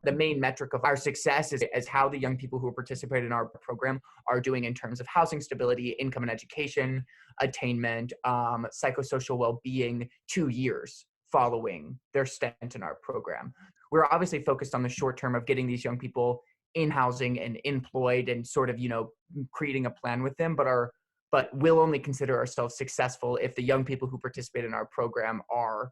The main metric of our success is how the young people who participate in our program are doing in terms of housing stability, income and education, attainment, psychosocial well-being 2 years following their stint in our program. We're obviously focused on the short term of getting these young people in housing and employed and sort of, creating a plan with them, but we'll only consider ourselves successful if the young people who participate in our program are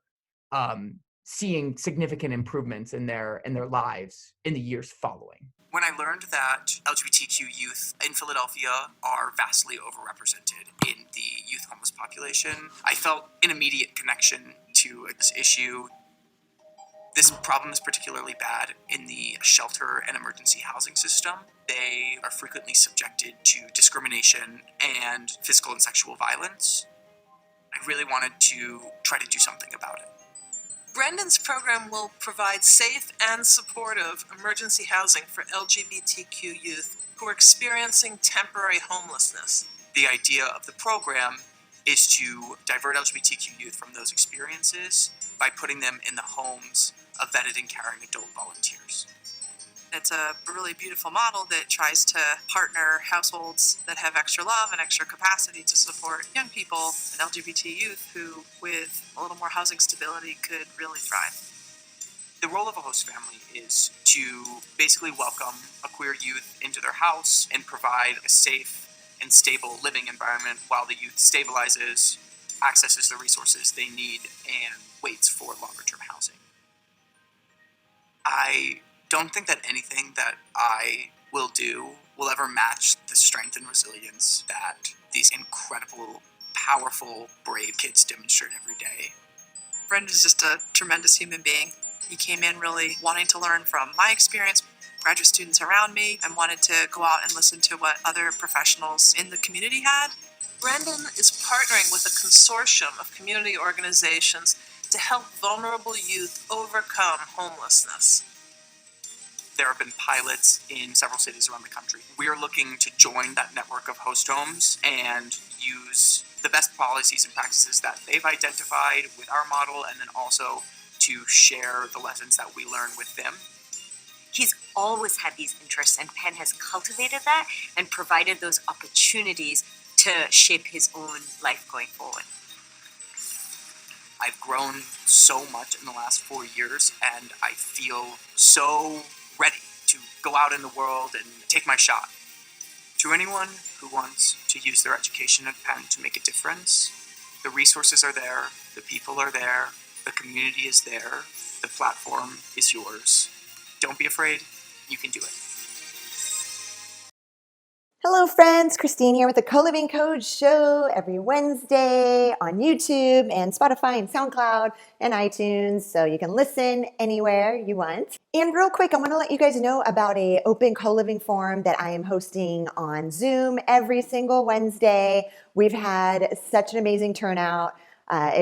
seeing significant improvements in their lives in the years following. When I learned that LGBTQ youth in Philadelphia are vastly overrepresented in the youth homeless population, I felt an immediate connection to this issue. This problem is particularly bad in the shelter and emergency housing system. They are frequently subjected to discrimination and physical and sexual violence. I really wanted to try to do something about it. Brendan's program will provide safe and supportive emergency housing for LGBTQ youth who are experiencing temporary homelessness. The idea of the program is to divert LGBTQ youth from those experiences by putting them in the homes of vetted and caring adult volunteers. It's a really beautiful model that tries to partner households that have extra love and extra capacity to support young people and LGBT youth who, with a little more housing stability, could really thrive. The role of a host family is to basically welcome a queer youth into their house and provide a safe and stable living environment while the youth stabilizes, accesses the resources they need, and waits for longer-term housing. I don't think that anything that I will do will ever match the strength and resilience that these incredible, powerful, brave kids demonstrate every day. Brenda's just a tremendous human being. He came in really wanting to learn from my experience, graduate students around me, and wanted to go out and listen to what other professionals in the community had. Brendan is partnering with a consortium of community organizations to help vulnerable youth overcome homelessness. There have been pilots in several cities around the country. We are looking to join that network of host homes and use the best policies and practices that they've identified with our model, and then also to share the lessons that we learn with them. He's always had these interests, and Penn has cultivated that and provided those opportunities to shape his own life going forward. I've grown so much in the last 4 years, and I feel so ready to go out in the world and take my shot. To anyone who wants to use their education at Penn to make a difference, the resources are there, the people are there, the community is there, the platform is yours. Don't be afraid, you can do it. Hello friends, Christine here with the Coliving Code Show every Wednesday on YouTube and Spotify and SoundCloud and iTunes, so you can listen anywhere you want. And real quick, I want to let you guys know about an open co-living forum that I am hosting on Zoom every single Wednesday. We've had such an amazing turnout.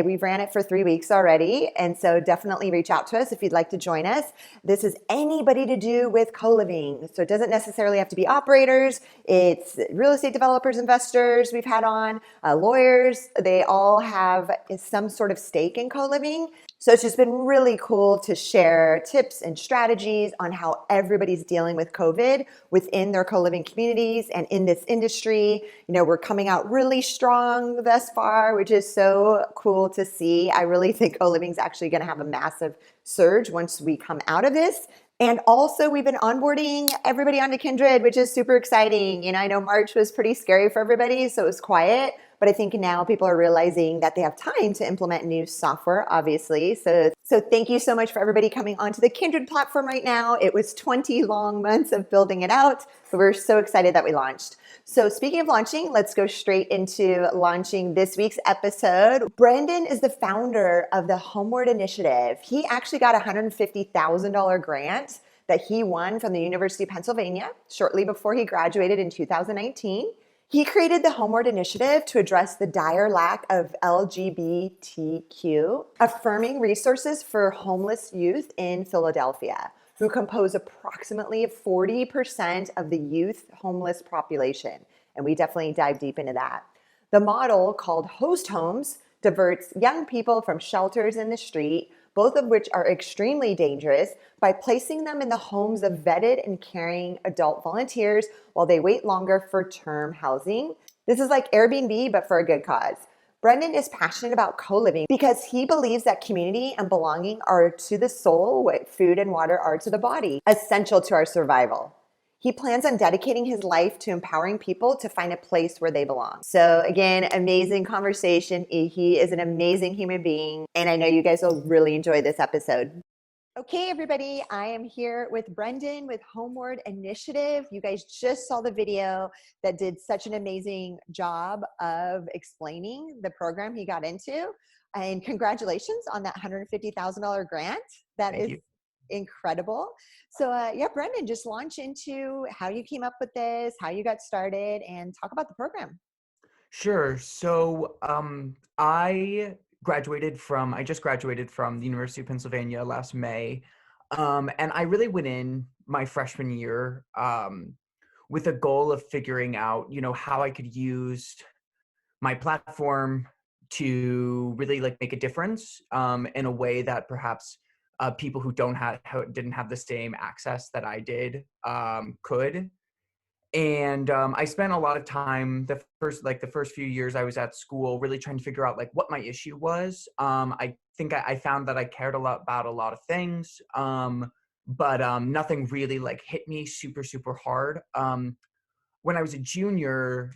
We've ran it for 3 weeks already, and so definitely reach out to us if you'd like to join us. This is anybody to do with co-living, so it doesn't necessarily have to be operators. It's real estate developers, investors we've had on, lawyers. They all have some sort of stake in co-living. So it's just been really cool to share tips and strategies on how everybody's dealing with COVID within their co-living communities and in this industry. You know, we're coming out really strong thus far, which is so cool to see. I really think co-living is actually going to have a massive surge once we come out of this. And also, we've been onboarding everybody onto Kindred, which is super exciting. You know, I know March was pretty scary for everybody, so it was quiet. But I think now people are realizing that they have time to implement new software, obviously. So thank you so much for everybody coming onto the Kindred platform right now. It was 20 long months of building it out, but we're so excited that we launched. So speaking of launching, let's go straight into launching this week's episode. Brendan is the founder of the Homeward Initiative. He actually got a $150,000 grant that he won from the University of Pennsylvania shortly before he graduated in 2019. He created the Homeward Initiative to address the dire lack of LGBTQ-affirming resources for homeless youth in Philadelphia, who compose approximately 40% of the youth homeless population. And we definitely dive deep into that. The model, called host homes, diverts young people from shelters in the street both of which are extremely dangerous, by placing them in the homes of vetted and caring adult volunteers while they wait longer for term housing. This is like Airbnb, but for a good cause. Brendan is passionate about co-living because he believes that community and belonging are to the soul what food and water are to the body, essential to our survival. He plans on dedicating his life to empowering people to find a place where they belong. So again, amazing conversation. He is an amazing human being, and I know you guys will really enjoy this episode. Okay, everybody, I am here with Brendan with Homeward Initiative. You guys just saw the video that did such an amazing job of explaining the program he got into. And congratulations on that $150,000 grant. That Thank is you. incredible. So yeah, Brendan, just launch into how you came up with this, how you got started, and talk about the program. Sure. So I just graduated from the University of Pennsylvania last May. And I really went in my freshman year with a goal of figuring out, how I could use my platform to really like make a difference in a way that perhaps people who didn't have the same access that I did could. And I spent a lot of time the first few years I was at school really trying to figure out like what my issue was. I think I found that I cared a lot about a lot of things, but nothing really like hit me super, super hard. When I was a junior,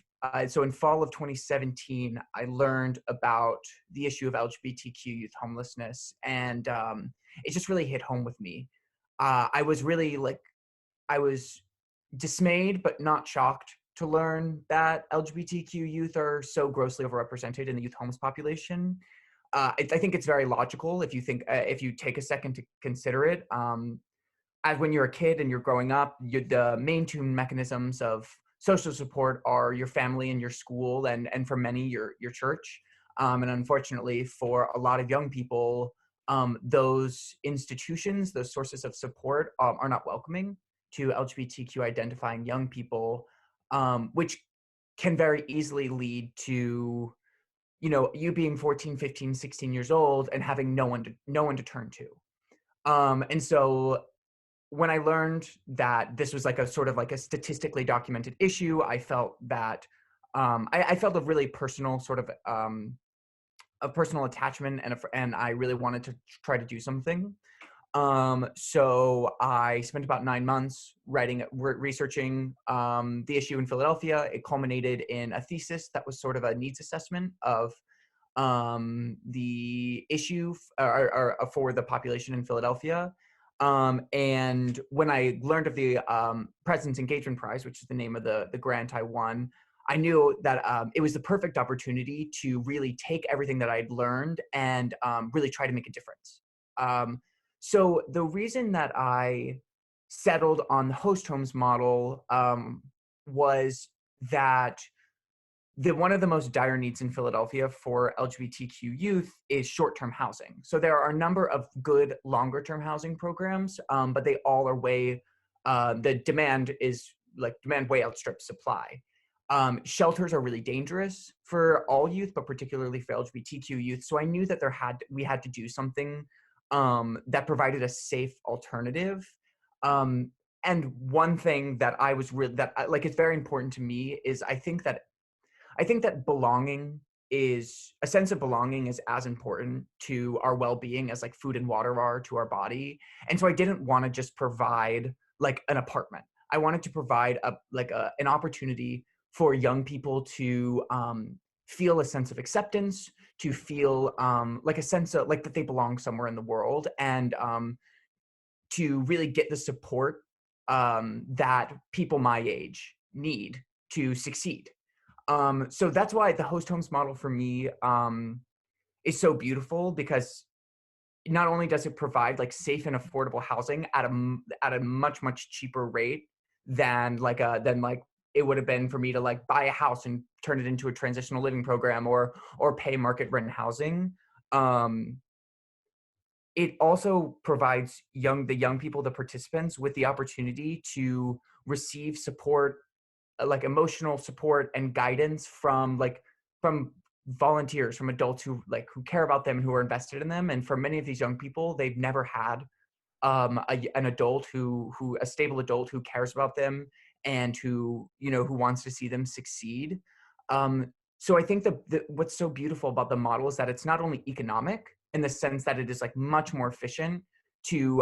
so in fall of 2017, I learned about the issue of LGBTQ youth homelessness, and it just really hit home with me. I was dismayed but not shocked to learn that LGBTQ youth are so grossly overrepresented in the youth homeless population. I think it's very logical if you take a second to consider it. As when you're a kid and you're growing up, the main two mechanisms of social support are your family and your school, and for many your church. And unfortunately, for a lot of young people, those institutions, those sources of support, are not welcoming to LGBTQ identifying young people, which can very easily lead to, you being 14, 15, 16 years old and having no one to turn to. And so when I learned that this was like a sort of like a statistically documented issue, I felt that I felt a really personal sort of a personal attachment, and I really wanted to try to do something. So I spent about 9 months researching the issue in Philadelphia. It culminated in a thesis that was sort of a needs assessment of the issue for the population in Philadelphia. And when I learned of the President's Engagement Prize, which is the name of the grant I won, I knew that it was the perfect opportunity to really take everything that I'd learned and really try to make a difference. So the reason that I settled on the host homes model was that one of the most dire needs in Philadelphia for LGBTQ youth is short-term housing. So there are a number of good longer-term housing programs, but they all are the demand way outstrips supply. Shelters are really dangerous for all youth, but particularly for LGBTQ youth. So I knew that we had to do something that provided a safe alternative. And one thing that it's very important to me is I think that a sense of belonging is as important to our well-being as like food and water are to our body. And so I didn't want to just provide like an apartment. I wanted to provide an opportunity for young people to feel a sense of acceptance, to feel like a sense of like that they belong somewhere in the world, and to really get the support that people my age need to succeed. So that's why the host homes model for me is so beautiful, because not only does it provide like safe and affordable housing at a much, much cheaper rate than it would have been for me to like buy a house and turn it into a transitional living program or pay market rent housing. It also provides the young people, the participants, with the opportunity to receive support, like emotional support and guidance from volunteers, from adults who care about them, who are invested in them. And for many of these young people, they've never had an adult a stable adult who cares about them and who wants to see them succeed. So I think that what's so beautiful about the model is that it's not only economic in the sense that it is like much more efficient to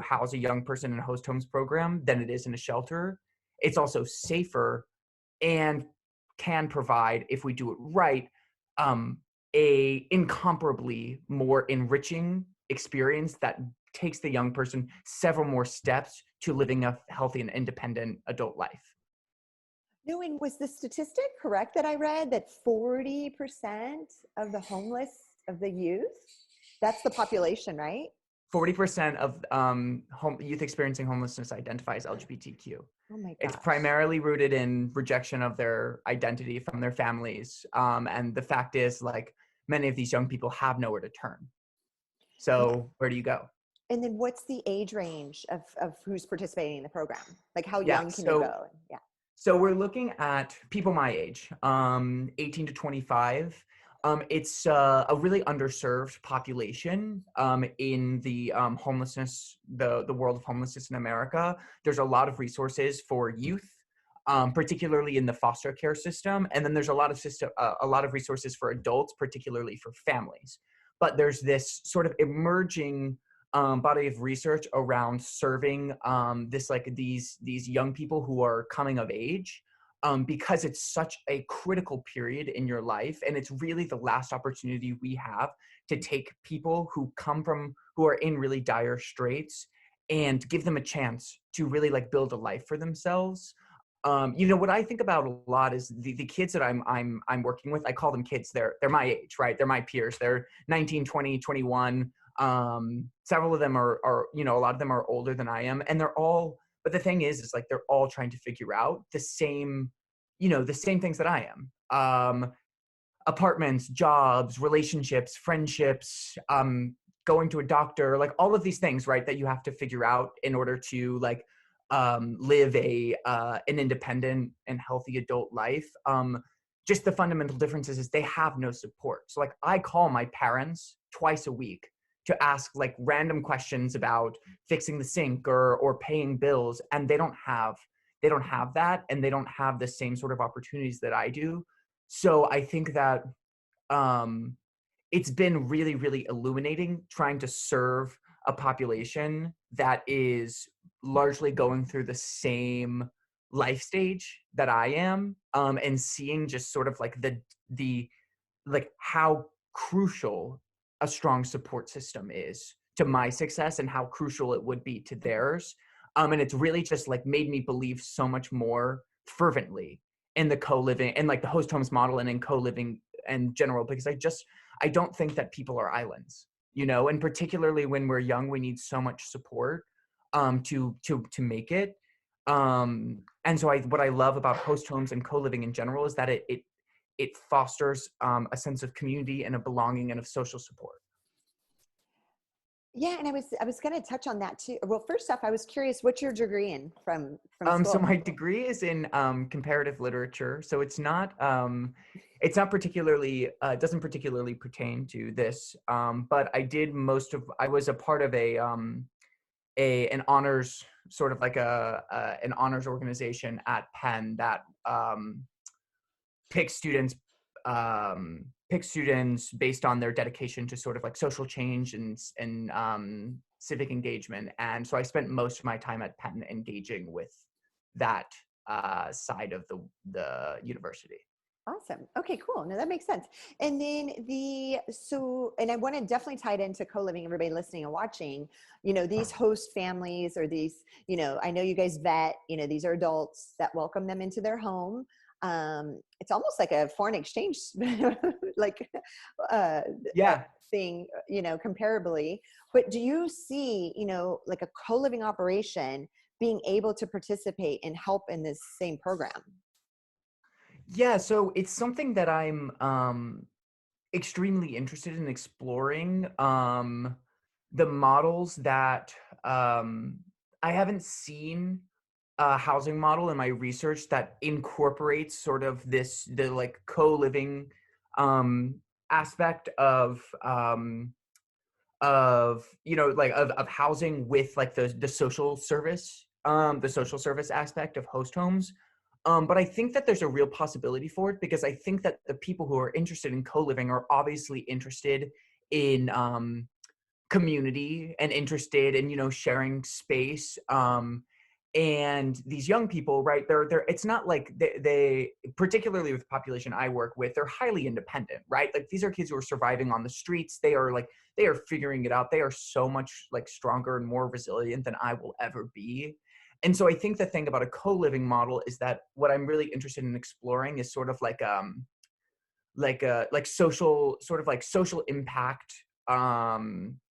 house a young person in a host homes program than it is in a shelter. It's also safer and can provide, if we do it right, a incomparably more enriching experience that takes the young person several more steps to living a healthy and independent adult life. No, and was the statistic correct that I read that 40% of the homeless, of the youth, that's the population, right? 40% of youth experiencing homelessness identify as LGBTQ. Oh my gosh. It's primarily rooted in rejection of their identity from their families. And the fact is, like, many of these young people have nowhere to turn. So where do you go? And then what's the age range of who's participating in the program? Like how young can you go? Yeah. So we're looking at people my age, 18 to 25. It's a really underserved population in the homelessness, the world of homelessness in America. There's a lot of resources for youth, particularly in the foster care system, and then there's a lot of resources for adults, particularly for families. But there's this sort of emerging body of research around serving these young people who are coming of age, because it's such a critical period in your life, and it's really the last opportunity we have to take people who are in really dire straits and give them a chance to really build a life for themselves. What I think about a lot is the kids that I'm working with. I call them kids. They're my age, right? They're my peers. They're 19, 20, 21. Several of them are a lot of them are older than I am, and but the thing is they're all trying to figure out the same things that I am. Apartments, jobs, relationships, friendships, going to a doctor, all of these things, right, that you have to figure out in order to live an independent and healthy adult life. Just the fundamental differences is they have no support. So I call my parents twice a week to ask random questions about fixing the sink or paying bills, and they don't have that, and they don't have the same sort of opportunities that I do. So I think that it's been really, really illuminating trying to serve a population that is largely going through the same life stage that I am, and seeing just sort of the how crucial a strong support system is to my success and how crucial it would be to theirs. And it's really just made me believe so much more fervently in the co-living and the host homes model and in co-living in general, because I don't think that people are islands, and particularly when we're young, we need so much support to make it. And so what I love about host homes and co-living in general is that it fosters a sense of community and of belonging and of social support. Yeah, and I was going to touch on that too. Well, first off, I was curious, what's your degree in from school? So my degree is in comparative literature. So it's not particularly doesn't particularly pertain to this. But I was a part of an honors, sort of an honors organization at Penn that picks students based on their dedication to sort of social change and civic engagement. And so I spent most of my time at Penn engaging with that side of the university. Awesome. Okay, cool. No, that makes sense. And then and I want to definitely tie it into co-living, everybody listening and watching, these host families or these, I know you guys vet, these are adults that welcome them into their home. It's almost like a foreign exchange, thing, comparably. But do you see, a co-living operation being able to participate and help in this same program? Yeah, so it's something that I'm extremely interested in exploring. The models that I haven't seen a housing model in my research that incorporates sort of the co-living aspect of like of housing with like the social service aspect of host homes. But I think that there's a real possibility for it, because I think that the people who are interested in co-living are obviously interested in community and interested in sharing space. And these young people, right, they're it's not like they particularly with the population I work with, they're highly independent, right? Like these are kids who are surviving on the streets. They are figuring it out. They are so much like stronger and more resilient than I will ever be. And so I think the thing about a co-living model is that what I'm really interested in exploring is sort of like social, sort of like social impact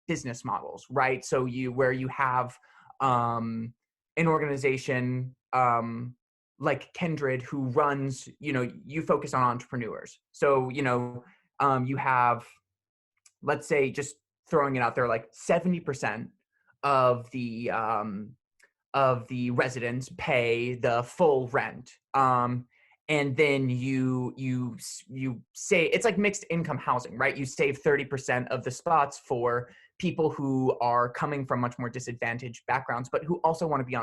business models, right? So where you have an organization like Kindred who runs, you focus on entrepreneurs. So you have, let's say, just throwing it out there, like 70% of the residents pay the full rent. And then you say it's like mixed income housing, right? You save 30% of the spots for people who are coming from much more disadvantaged backgrounds, but who also want to be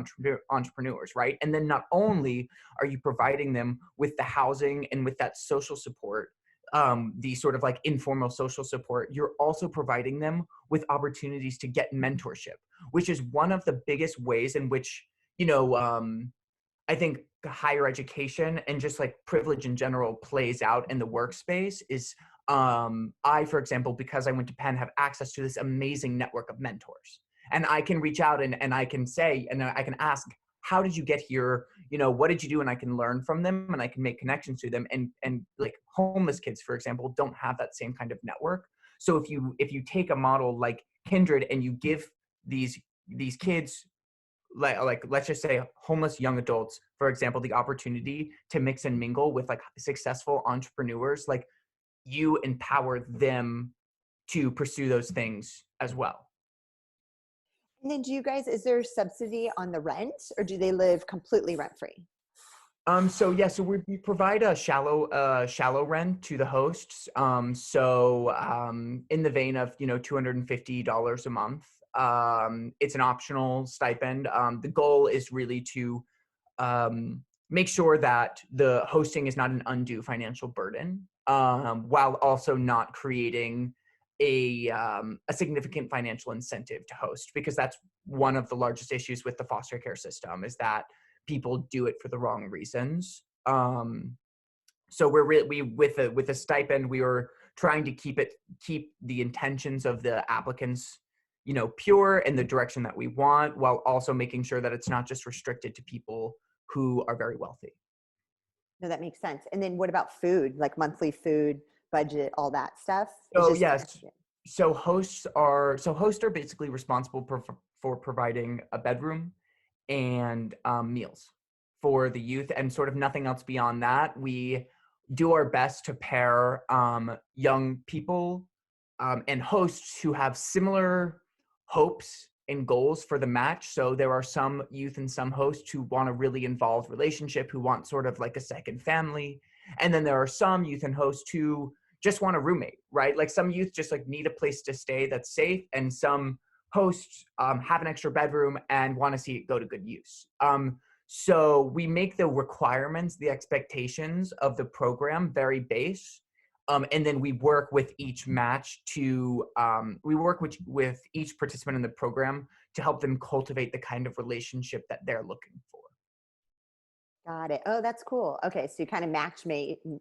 entrepreneurs, right? And then not only are you providing them with the housing and with that social support, the sort of like informal social support, you're also providing them with opportunities to get mentorship, which is one of the biggest ways in which, I think higher education and just like privilege in general plays out in the workspace is, I, for example, because I went to Penn, have access to this amazing network of mentors. And I can reach out and I can say, and I can ask, how did you get here? What did you do? And I can learn from them and I can make connections to them. And like homeless kids, for example, don't have that same kind of network. So if you take a model like Kindred and you give these kids, like let's just say homeless young adults, for example, the opportunity to mix and mingle with like successful entrepreneurs, like you empower them to pursue those things as well. And then is there subsidy on the rent, or do they live completely rent free? So we provide a shallow rent to the hosts. In the vein of $250 a month. It's an optional stipend. The goal is really to make sure that the hosting is not an undue financial burden, while also not creating a significant financial incentive to host, because that's one of the largest issues with the foster care system, is that people do it for the wrong reasons. So with a stipend, we were trying to keep the intentions of the applicants, pure in the direction that we want, while also making sure that it's not just restricted to people who are very wealthy. No, that makes sense. And then what about food, like monthly food budget, all that stuff? So yes. So hosts are basically responsible for providing a bedroom and meals for the youth, and sort of nothing else beyond that. We do our best to pair young people and hosts who have similar hopes and goals for the match. So there are some youth and some hosts who want a really involved relationship, who want sort of like a second family. And then there are some youth and hosts who just want a roommate, right? Like some youth just like need a place to stay that's safe, and some hosts have an extra bedroom and want to see it go to good use. So we make the requirements, the expectations of the program very base. And then we work with each match with each participant in the program to help them cultivate the kind of relationship that they're looking for. Got it. Oh, that's cool. Okay. So you kind of match them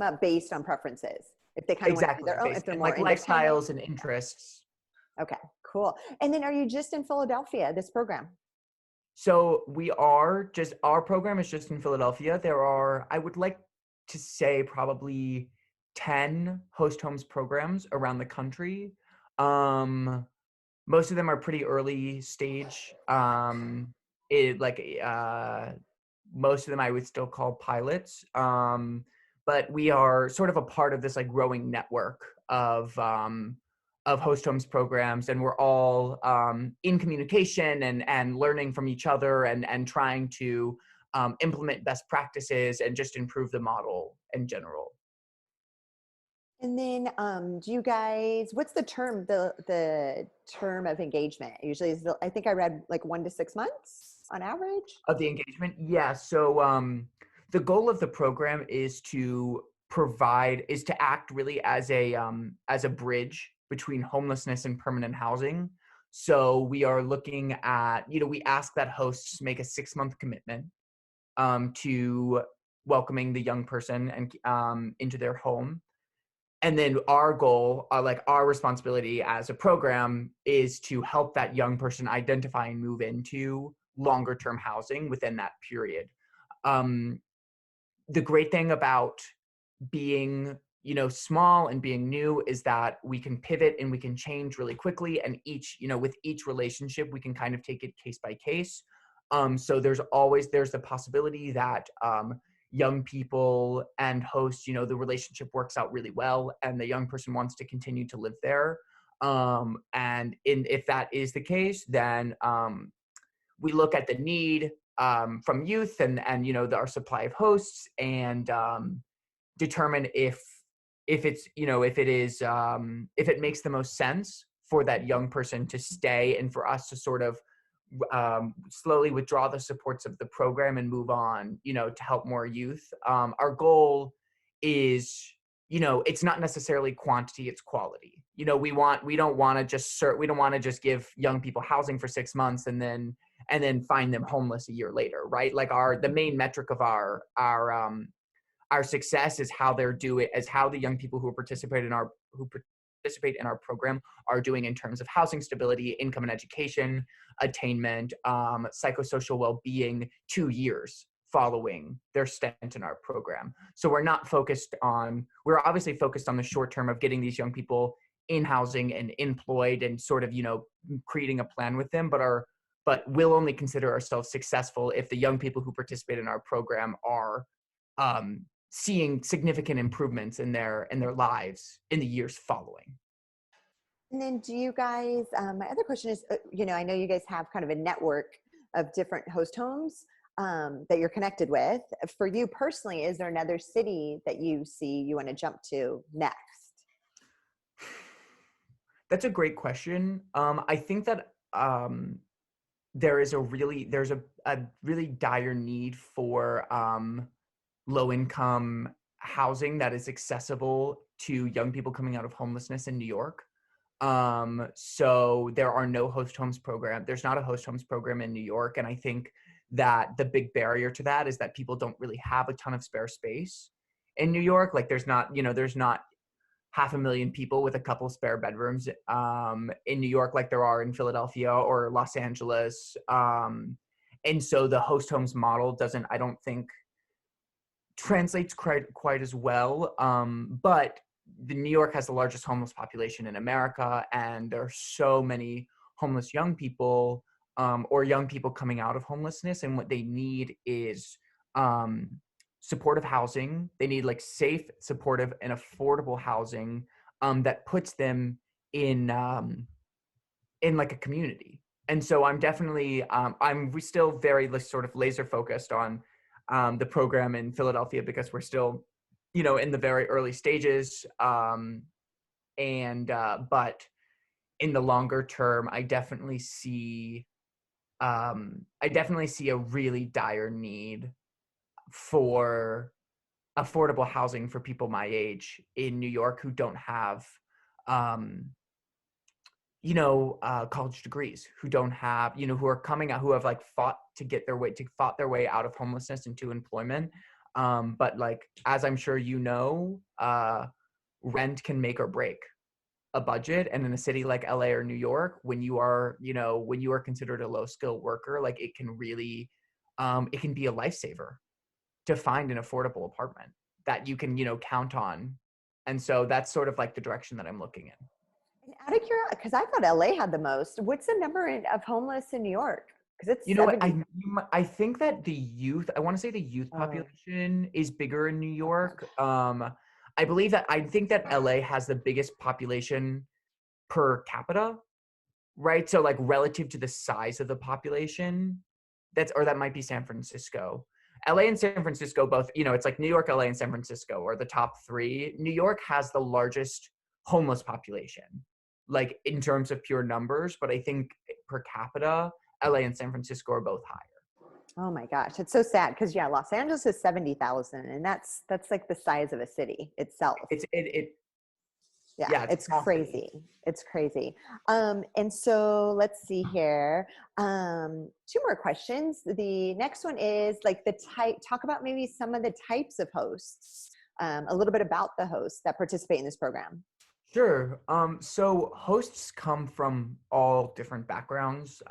up based on preferences. If they kind of want to do their own, if they're more like lifestyles and interests. Okay, cool. And then are you just in Philadelphia, this program? So our program is just in Philadelphia. There are, I would like to say, probably 10 host homes programs around the country. Most of them are pretty early stage. Most of them I would still call pilots. But we are sort of a part of this like growing network of host homes programs, and we're all in communication and learning from each other and trying to implement best practices and just improve the model in general. And then, do you guys? What's the term? The term of engagement usually is. I think I read like 1 to 6 months on average. Of the engagement? Yeah. So the goal of the program is to act really as a bridge between homelessness and permanent housing. So we are looking at, we ask that hosts make a 6-month commitment to welcoming the young person and into their home. And then our goal, like our responsibility as a program, is to help that young person identify and move into longer term housing within that period. The great thing about being, small and being new is that we can pivot and we can change really quickly. And with each relationship, we can kind of take it case by case. So there's the possibility that young people and hosts, the relationship works out really well and the young person wants to continue to live there. If that is the case, then we look at the need from youth and our supply of hosts and determine if it makes the most sense for that young person to stay and for us to sort of slowly withdraw the supports of the program and move on, to help more youth. Our goal is, it's not necessarily quantity, it's quality. We don't want to just give young people housing for 6 months and then find them homeless a year later, right? Like the main metric of our success is how the young people who participate in our program are doing in terms of housing stability, income and education, attainment, psychosocial well-being 2 years following their stint in our program. So we're obviously focused on the short term of getting these young people in housing and employed and sort of, creating a plan with them, but we'll only consider ourselves successful if the young people who participate in our program are seeing significant improvements in their lives in the years following. And then do you guys, my other question is, I know you guys have kind of a network of different host homes that you're connected with. For you personally, is there another city that you see you want to jump to next? That's a great question. I think that there's a really dire need for low income housing that is accessible to young people coming out of homelessness in New York. So there are no host homes program. There's not a host homes program in New York. And I think that the big barrier to that is that people don't really have a ton of spare space in New York. Like there's not 500,000 people with a couple spare bedrooms in New York like there are in Philadelphia or Los Angeles. And so the host homes model I don't think translates quite as well. But New York has the largest homeless population in America, and there are so many homeless young people or young people coming out of homelessness, and what they need is supportive housing. They need like safe, supportive, and affordable housing that puts them in like a community. And so I'm definitely we're still very sort of laser focused on the program in Philadelphia because we're still in the very early stages. But in the longer term, I definitely see a really dire need for affordable housing for people my age in New York who don't have, college degrees, who don't have, who are coming out, who have like fought their way out of homelessness into employment. But like, as I'm sure rent can make or break a budget. And in a city like LA or New York, when you are considered a low skill worker, like it can really, it can be a lifesaver to find an affordable apartment that you can, count on. And so that's sort of like the direction that I'm looking in. And out of curiosity, because I thought LA had the most, what's the number of homeless in New York? Because it's I think that I want to say the youth population is bigger in New York. I think that LA has the biggest population per capita, right? So like relative to the size of the population, that might be San Francisco. LA and San Francisco both, it's like New York, LA, and San Francisco are the top three. New York has the largest homeless population, like in terms of pure numbers, but I think per capita, LA and San Francisco are both higher. Oh my gosh, it's so sad because Los Angeles is 70,000, and that's like the size of a city itself. Yeah, it's crazy. It's crazy. And so let's see here. Two more questions. The next one is like talk about maybe some of the types of hosts, a little bit about the hosts that participate in this program. Sure. So hosts come from all different backgrounds.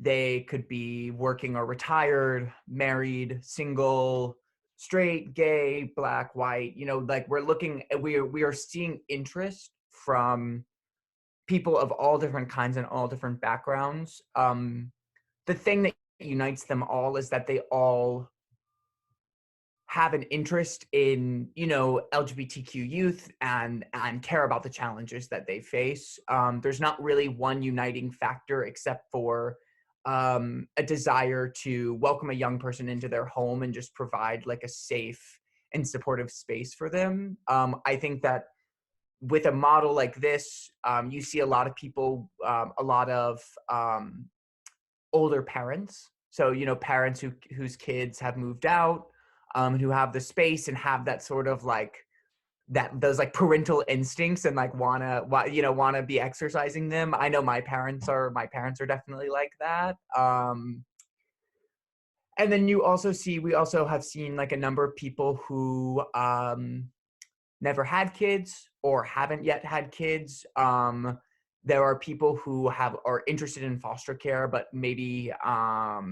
They could be working or retired, married, single, straight, gay, black, white, like we are seeing interest from people of all different kinds and all different backgrounds. The thing that unites them all is that they all have an interest in, LGBTQ youth and care about the challenges that they face. There's not really one uniting factor except for a desire to welcome a young person into their home and just provide like a safe and supportive space for them. I think that with a model like this, you see a lot of people, a lot of older parents. So, parents whose kids have moved out, who have the space and have that sort of like those like parental instincts and like wanna be exercising them. I know my parents are definitely like that. And then we also have seen like a number of people who never had kids or haven't yet had kids. There are people who are interested in foster care, but maybe are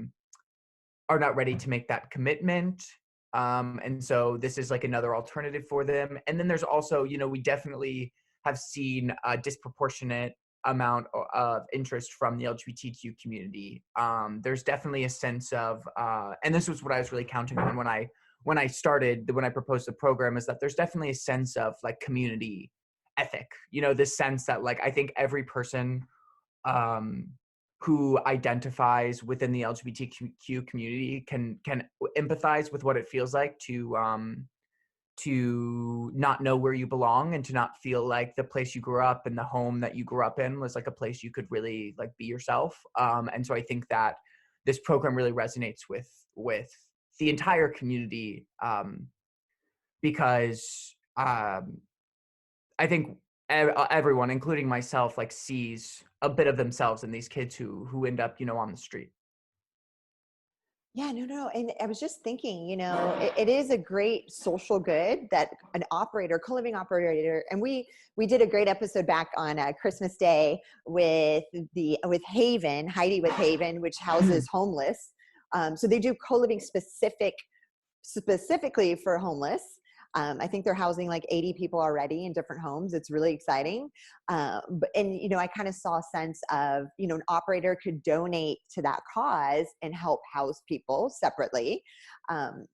not ready to make that commitment. And so this is like another alternative for them. And then there's also, we definitely have seen a disproportionate amount of interest from the LGBTQ community. There's definitely a sense of, and this was what I was really counting on when I proposed the program, is that there's definitely a sense of like community ethic, this sense that like, I think every person who identifies within the LGBTQ community can empathize with what it feels like to not know where you belong and to not feel like the place you grew up and the home that you grew up in was like a place you could really like be yourself. And so I think that this program really resonates with the entire community, because I think everyone, including myself, like sees a bit of themselves in these kids who end up, on the street. Yeah, no. And I was just thinking, it is a great social good that an co-living operator, and we did a great episode back on Christmas Day with Haven, Heidi with Haven, which houses homeless. So they do co-living specifically for homeless. I think they're housing like 80 people already in different homes. It's really exciting. I kind of saw a sense of, an operator could donate to that cause and help house people separately.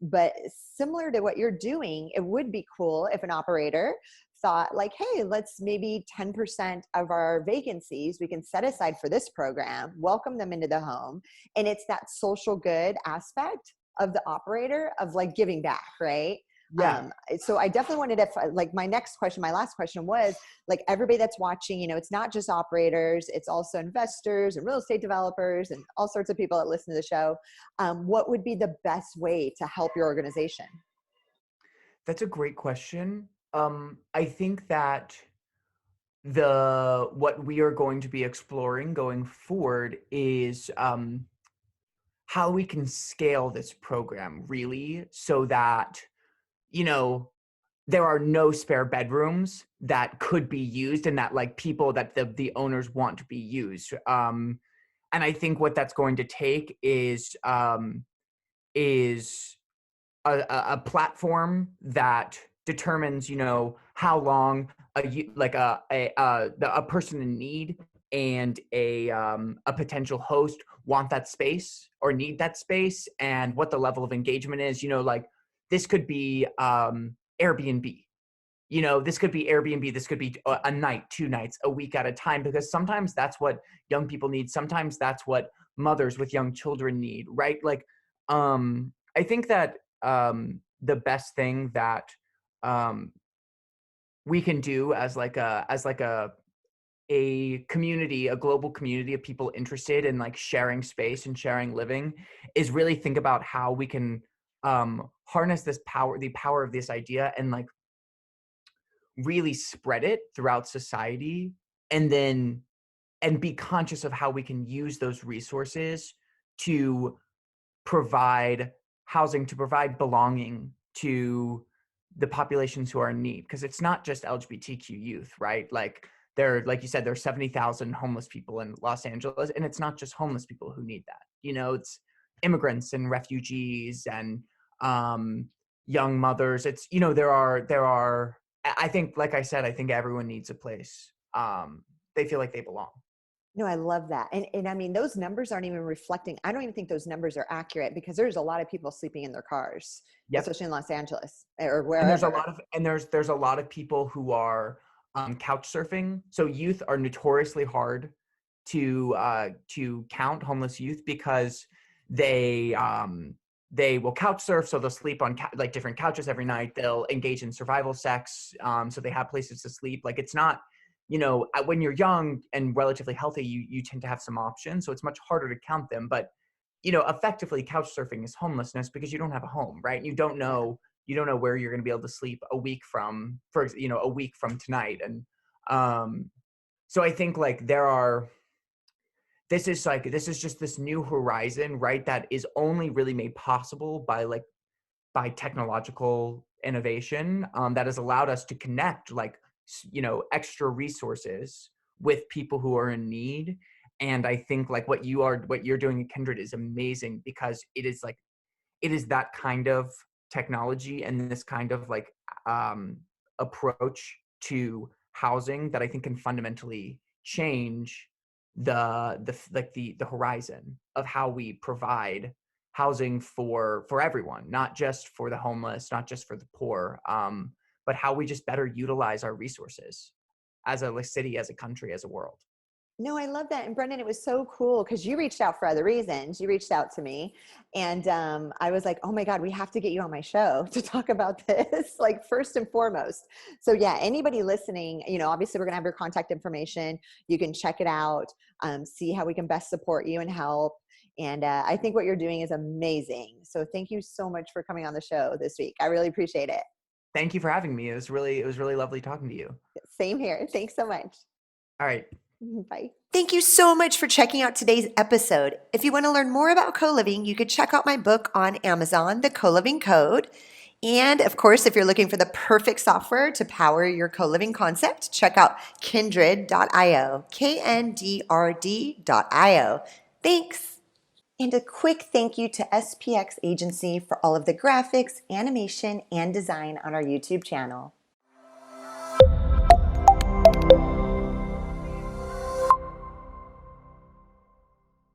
But similar to what you're doing, it would be cool if an operator thought like, hey, let's maybe 10% of our vacancies we can set aside for this program, welcome them into the home. And it's that social good aspect of the operator of like giving back, right? Yeah. So I definitely wanted to, like, my last question was like, everybody that's watching, it's not just operators, it's also investors and real estate developers and all sorts of people that listen to the show. What would be the best way to help your organization? That's a great question. I think that what we are going to be exploring going forward is how we can scale this program really so that there are no spare bedrooms that could be used and that like people that the owners want to be used. And I think what that's going to take is a platform that determines, how long a person in need and a potential host want that space or need that space, and what the level of engagement is. Like this could be Airbnb. This could be Airbnb. This could be a night, 2 nights, a week at a time, because sometimes that's what young people need. Sometimes that's what mothers with young children need, right? Like, I think that the best thing that we can do as like a community, a global community of people interested in like sharing space and sharing living, is really think about how we can harness this power, the power of this idea, and like really spread it throughout society, and then and be conscious of how we can use those resources to provide housing, to provide belonging to the populations who are in need. Because it's not just LGBTQ youth, right? Like like you said, there's 70,000 homeless people in Los Angeles, and it's not just homeless people who need that. You know, it's immigrants and refugees and young mothers. It's, you know, there are. I think, like I said, I think everyone needs a place. They feel like they belong. No, I love that. And I mean, those numbers aren't even reflecting. I don't even think those numbers are accurate, because there's a lot of people sleeping in their cars, Yep. especially in Los Angeles or wherever. And there's a lot of people who are couch surfing. So youth are notoriously hard to count, homeless youth, because they will couch surf. So they'll sleep on like different couches every night. They'll engage in survival sex. So they have places to sleep. Like, it's not, you know, when you're young and relatively healthy, you tend to have some options. So it's much harder to count them. But, you know, effectively couch surfing is homelessness, because you don't have a home, right? You don't know where you're going to be able to sleep a week from tonight. And so I think like this is just this new horizon, right? That is only really made possible by technological innovation, that has allowed us to connect like, you know, extra resources with people who are in need. And I think like what you're doing at Kindred is amazing, because it is that kind of technology and this kind of like approach to housing that I think can fundamentally change the horizon of how we provide housing for everyone, not just for the homeless, not just for the poor, but how we just better utilize our resources as a city, as a country, as a world. No, I love that. And Brendan, it was so cool because you reached out for other reasons. You reached out to me, and I was like, oh my God, we have to get you on my show to talk about this, like, first and foremost. So yeah, anybody listening, you know, obviously we're going to have your contact information. You can check it out, see how we can best support you and help. And I think what you're doing is amazing. So thank you so much for coming on the show this week. I really appreciate it. Thank you for having me. It was really lovely talking to you. Same here. Thanks so much. All right. Bye. Thank you so much for checking out today's episode. If you want to learn more about co-living, you could check out my book on Amazon, The Co-Living Code. And of course, if you're looking for the perfect software to power your co-living concept, check out kindred.io, KNDRD.io. Thanks. And a quick thank you to SPX Agency for all of the graphics, animation, and design on our YouTube channel.